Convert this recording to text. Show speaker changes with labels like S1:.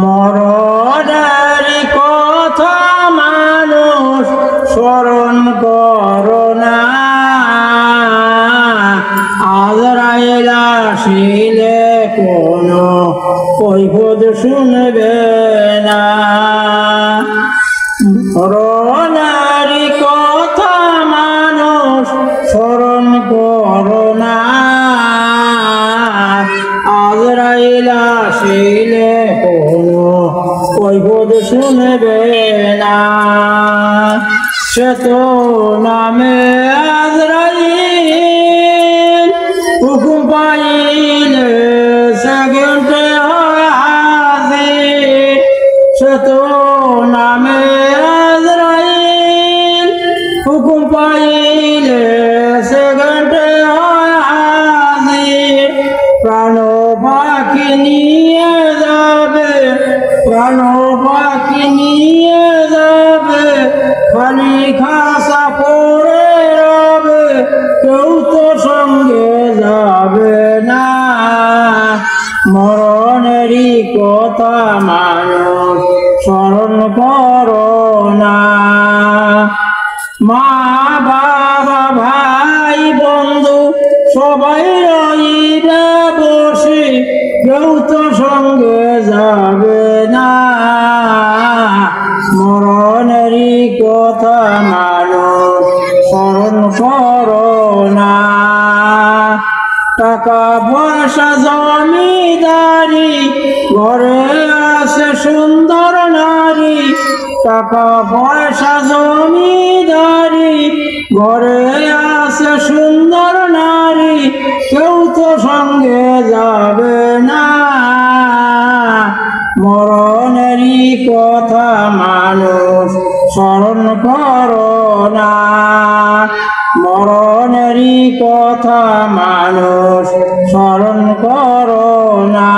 S1: মরণের কথা মানুষ স্মরণ করো না, আজরাইল আসিলে কোনো কৈফিয়ত শুনবে না। মরণের কথা মানুষ স্মরণ করো না, আজরাইল আসিলে কোনো কৈফিয়ত শুনবে না। সে তো নামে আজরাইল হুকুম পাইলে সেকেন্ডে হয় হাজির। সে তো নামে আজরাইল হুকুম পাইলে সেকেন্ডে হয় হাজির। প্রাণ পাখি নিয়ে যাবে, প্রাণ পাখি নিয়ে যাবে, খালি খাসা পড়ে রবে, কেউ তো সঙ্গে যাবে না। মরণেরই কথা মানুষ স্মরণ করো না। মা বাবা ভাই বন্ধু সবাই রইবে বসে, কেউ তো সঙ্গে যাবে না। মরণেরই কথা মানুষ স্মরণ করো না। টাকা পয়সা জমিদারি ঘরে আছে সুন্দর নারী, টাকা পয়সা জমিদারি ঘরে আছে সুন্দর নারী, কেউ তো সঙ্গে যাবে না। মরণেরই কথা মানুষ স্মরণ করো না। মরণেরই কথা মানুষ স্মরণ করো না।